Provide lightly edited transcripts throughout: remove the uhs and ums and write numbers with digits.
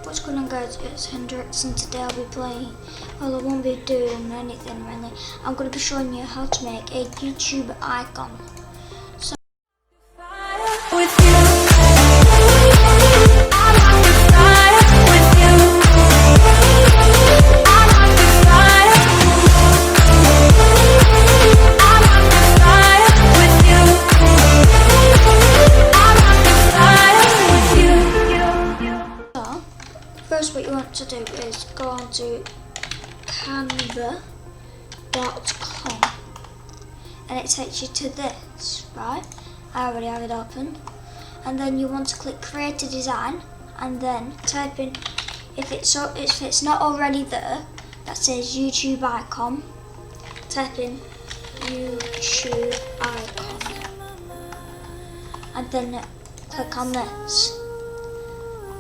What's going on, guys? It's Hendrix, and today I'll be playing, well, I won't be doing anything really. I'm going to be showing you how to make a YouTube icon. So with you, first, what you want to do is go on to canva.com and it takes you to this, right? I already have it open. And then you want to click create a design and then type in, if it's not already there, that says YouTube icon, type in YouTube icon and then click on this.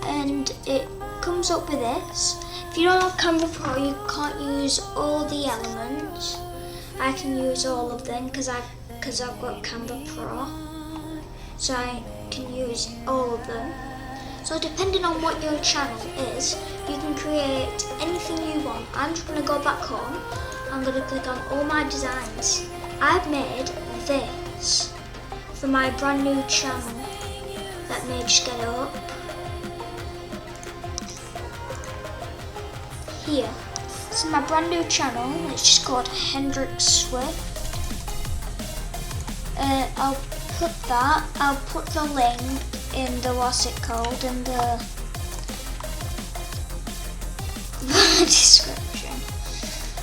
And it comes up with this. If you don't have Canva Pro, you can't use all the elements. I can use all of them because I've got Canva Pro, so I can use all of them. So depending on what your channel is, you can create anything you want. I'm just going to go back home. I'm going to click on all my designs. I've made this for my brand new channel. Let me just get it up. Here, this is my brand new channel. It's just called Hendrix Swift. I'll put the link in the in the description.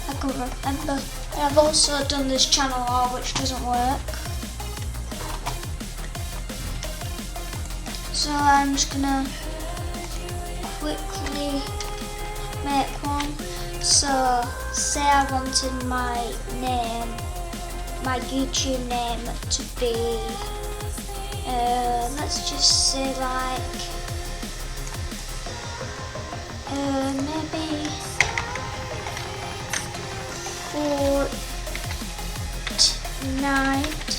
I can't remember. And I've also done this channel art, which doesn't work. So I'm just gonna quickly make one. So say I wanted my YouTube name to be let's just say like maybe Fortnite.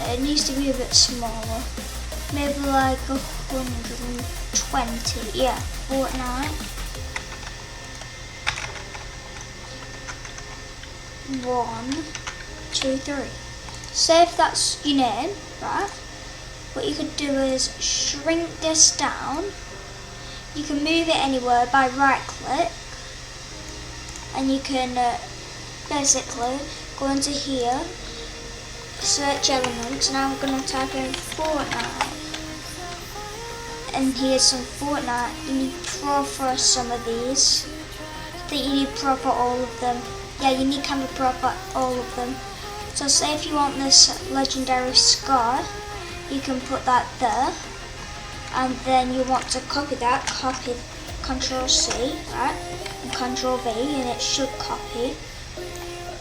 It needs to be a bit smaller, maybe like 120. Yeah, Fortnite. 1, 2, 3. Say if that's your name, right? What you could do is shrink this down. You can move it anywhere by right click, and you can basically go into here, search elements, and I'm going to type in Fortnite. And here's some Fortnite. You need Pro for some of these. I think you need Pro for all of them. Yeah, you need Canva Pro for all of them. So say if you want this legendary scar, you can put that there. And then you want to copy that, copy Control C, right? And Control V, and it should copy.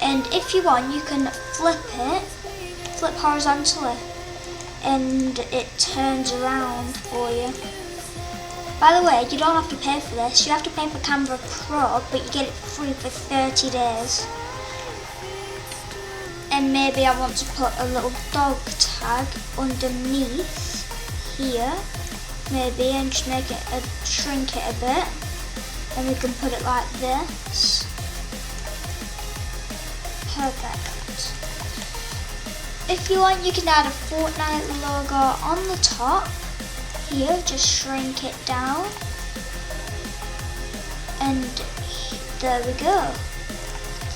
And if you want, you can flip horizontally, and it turns around for you. By the way, you don't have to pay for this. You have to pay for Canva Pro, but you get it free for 30 days. And maybe I want to put a little dog tag underneath here, maybe, and just make it shrink it a bit, and we can put it like this. Perfect. If you want, you can add a Fortnite logo on the top here, just shrink it down, and there we go.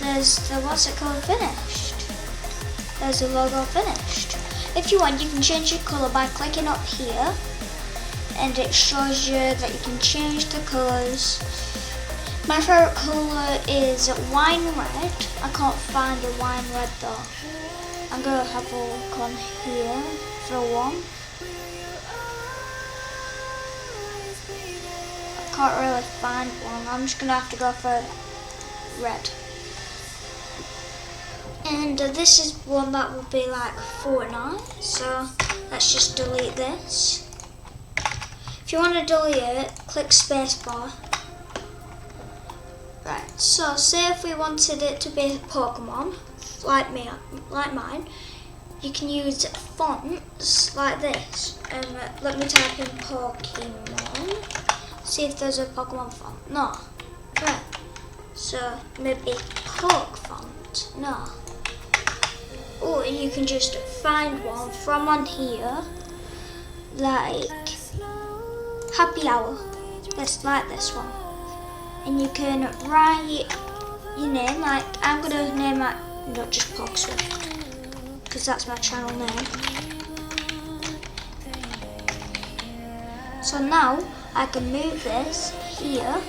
There's the finished. There's the logo finished. If you want, you can change your colour by clicking up here, and it shows you that you can change the colours. My favourite colour is wine red. I can't find a wine red though. I'm going to have a look on here for one. I can't really find one. I'm just going to have to go for red. And this is one that would be like Fortnite. So let's just delete this. If you want to delete it, click spacebar. Right. So say if we wanted it to be a Pokemon, like mine, you can use fonts like this. Let me type in Pokemon. See if there's a Pokemon font. No. Right. So maybe Poke font. No. Or you can just find one from on here, like Happy Hour. Just like this one. And you can write your name, like I'm gonna name it not just Hendrix Swift, because that's my channel name. So now I can move this here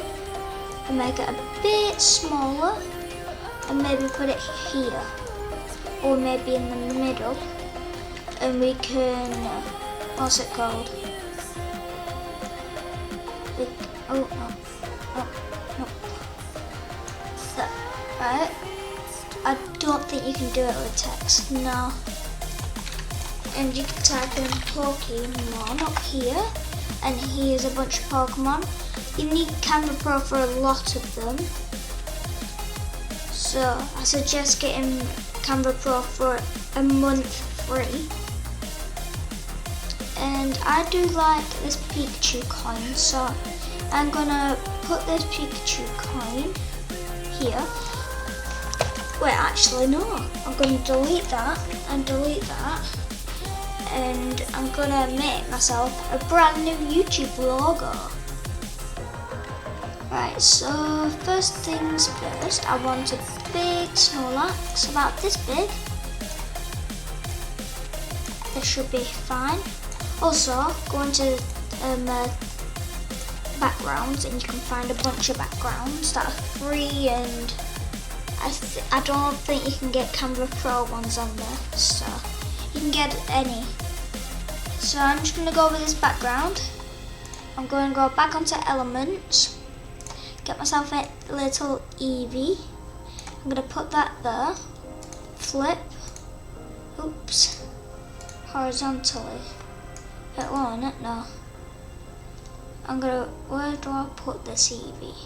and make it a bit smaller and maybe put it here or maybe in the middle, and we can what's it called? Right. I don't think you can do it with text, no. And you can type in Pokemon up here, and here's a bunch of Pokemon. You need Camera Pro for a lot of them. So I suggest getting Camera Pro for a month free. And I do like this Pikachu coin, so I'm gonna put this Pikachu coin here. Wait, actually no, I'm going to delete that and delete that, and I'm going to make myself a brand new YouTube logo. Right, so first things first, I want a big Snorlax, about this big. This should be fine. Also, go into backgrounds, and you can find a bunch of backgrounds that are free, and I don't think you can get Camera Pro ones on there, so you can get any. So I'm just going to go over this background. I'm going to go back onto elements, get myself a little Eevee. I'm going to put that there, flip, oops, horizontally. Bit low, isn't it? No. I'm going to, where do I put this Eevee?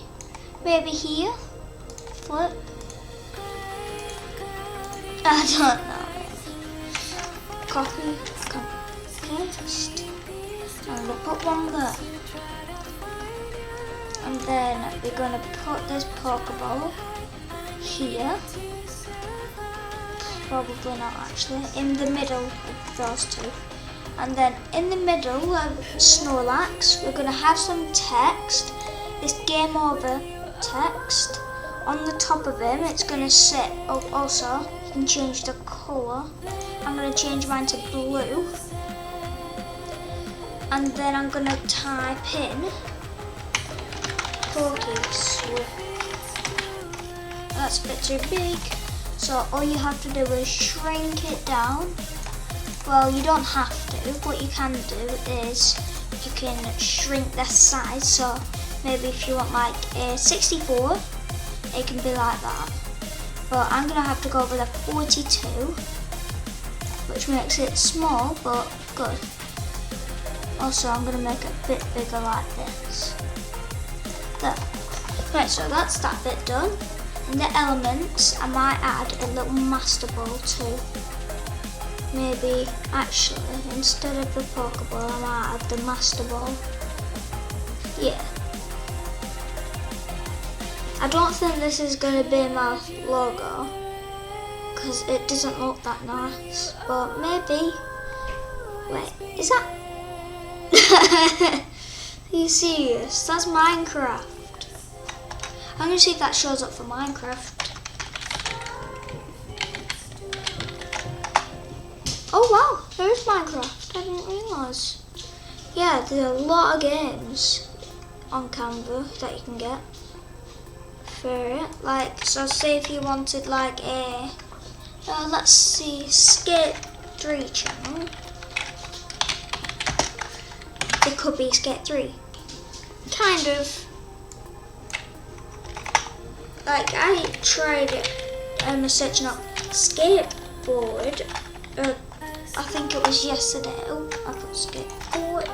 Maybe here, flip. I don't know. Copy, paste. I'm going to put one there. And then we're going to put this Pokeball here. Probably not actually. In the middle of those two. And then in the middle of Snorlax, we're going to have some text. This game over text. On the top of him, it's going to sit. Oh, also, you can change the colour. I'm going to change mine to blue. And then I'm going to type in Swift. That's a bit too big. So all you have to do is shrink it down. Well, you don't have to. What you can do is you can shrink the size. So maybe if you want like a 64, it can be like that. But I'm going to have to go with a 42, which makes it small but good. Also, I'm going to make it a bit bigger like this. There. Right, so that's that bit done. In the elements, I might add a little Master Ball too. Maybe, actually, instead of the Pokeball, I might add the Master Ball. Yeah. I don't think this is going to be my logo, because it doesn't look that nice, but maybe. Wait, is that? Are you serious? That's Minecraft. I'm going to see if that shows up for Minecraft. Oh wow, there is Minecraft. I didn't realise. Yeah, there's a lot of games on Canva that you can get for it. Like, so say if you wanted like a, let's see, Skate 3 channel. It could be Skate 3. Kind of. Like, I tried it, searching up skateboard. I think it was yesterday. Oh, I put skateboard.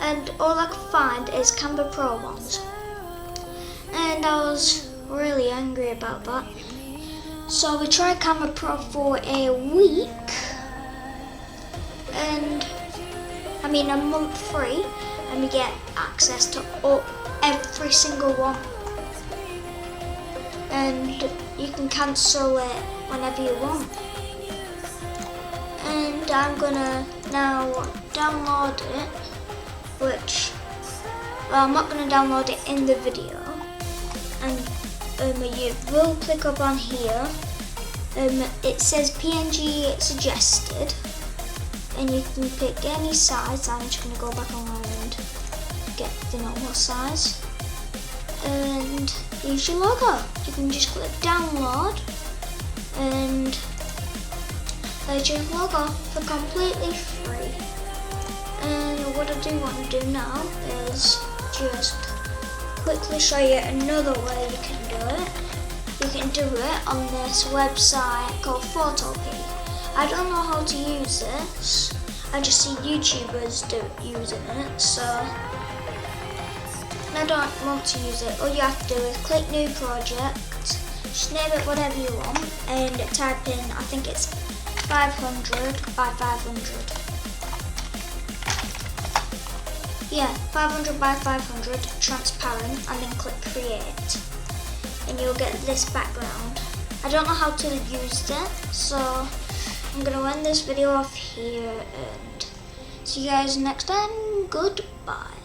And all I could find is Camera Pro ones. And and I was really angry about that. So we tried Camera Pro for a week, and I mean a month free, and we get access to every single one. And you can cancel it whenever you want. And I'm gonna now download it, which, well, I'm not gonna download it in the video. And you will click up on here. It says PNG suggested, and you can pick any size. I'm just gonna go back online and get the normal size. And here's your logo. You can just click download, and there's your logo for completely free. And what I do want to do now is just quickly show you another way you can do it. You can do it on this website called Photopea. I don't know how to use this. I just see YouTubers using it, so I don't want to use it. All you have to do is click new project, just name it whatever you want, and type in, I think it's 500 by 500. Yeah, 500 by 500, transparent, and then click create. And you'll get this background. I don't know how to use it, so I'm going to end this video off here, and see you guys next time. Goodbye.